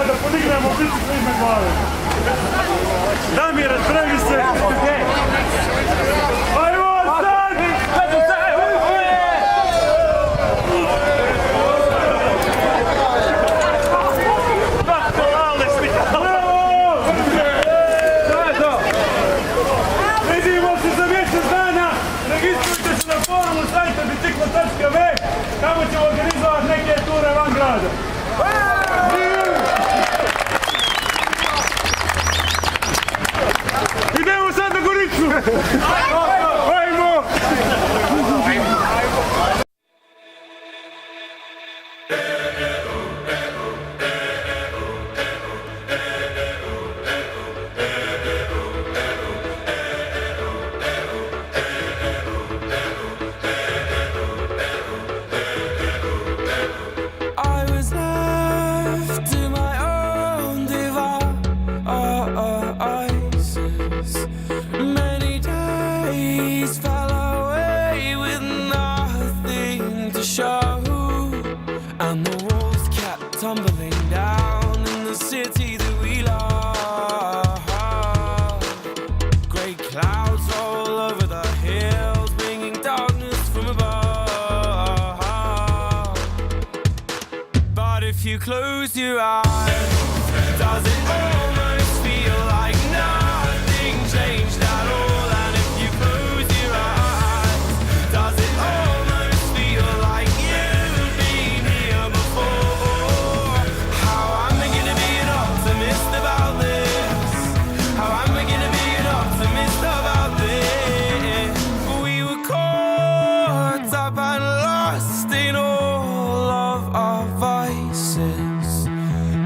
da podignemo bicikli iznad glave. Damire, spremi se! Ajmo, stani! Vidimo se za mjesec dana! Registrujte se na forumu sajta biciklo.v, tamo ćemo organizovati neke ture van grada. Idemo sad na Goricu! Ajmo! And the walls kept tumbling down in the city that we love. Grey clouds all over the hills, bringing darkness from above. But if you close your eyes, does it almost feel like nothing changed at all? And if you close your eyes, does it almost feel like you've been here before? How am I gonna be an optimist about this? How am I gonna be an optimist about this? We were caught up and lost in all of our vices.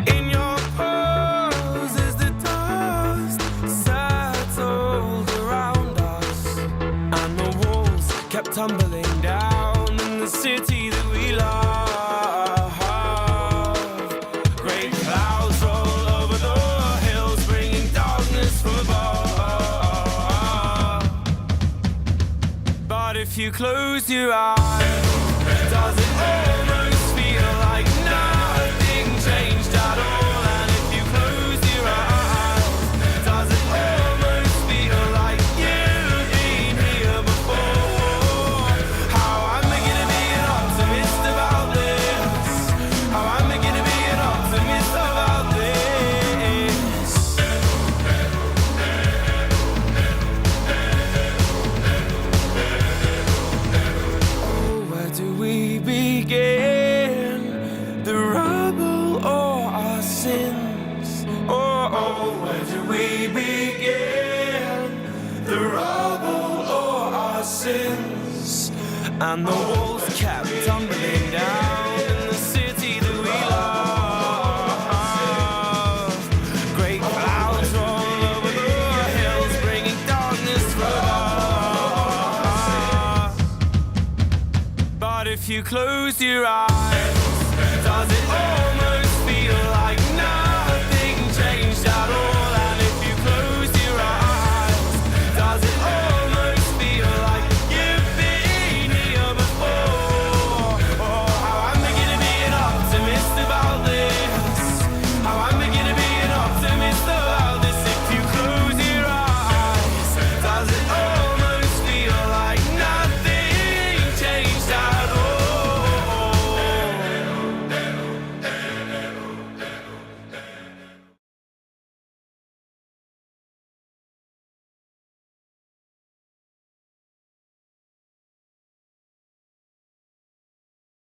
In your poses, the dust settled around us, and the walls kept tumbling down in the city that we love. Great clouds roll over the hills, bringing darkness from above. But if you close your eyes, does it almost feel like nothing changed at all? And if you close your eyes, does it almost feel like you've been here before? How am I gonna be an optimist about this? How am I gonna be an optimist about this? Oh, where do we begin? The rubble or our sins? Oh, where do we begin? The rubble or our sins? And the walls kept tumbling down in the city that we love. Great clouds roll over the hills, bringing darkness from above. But if you close your eyes,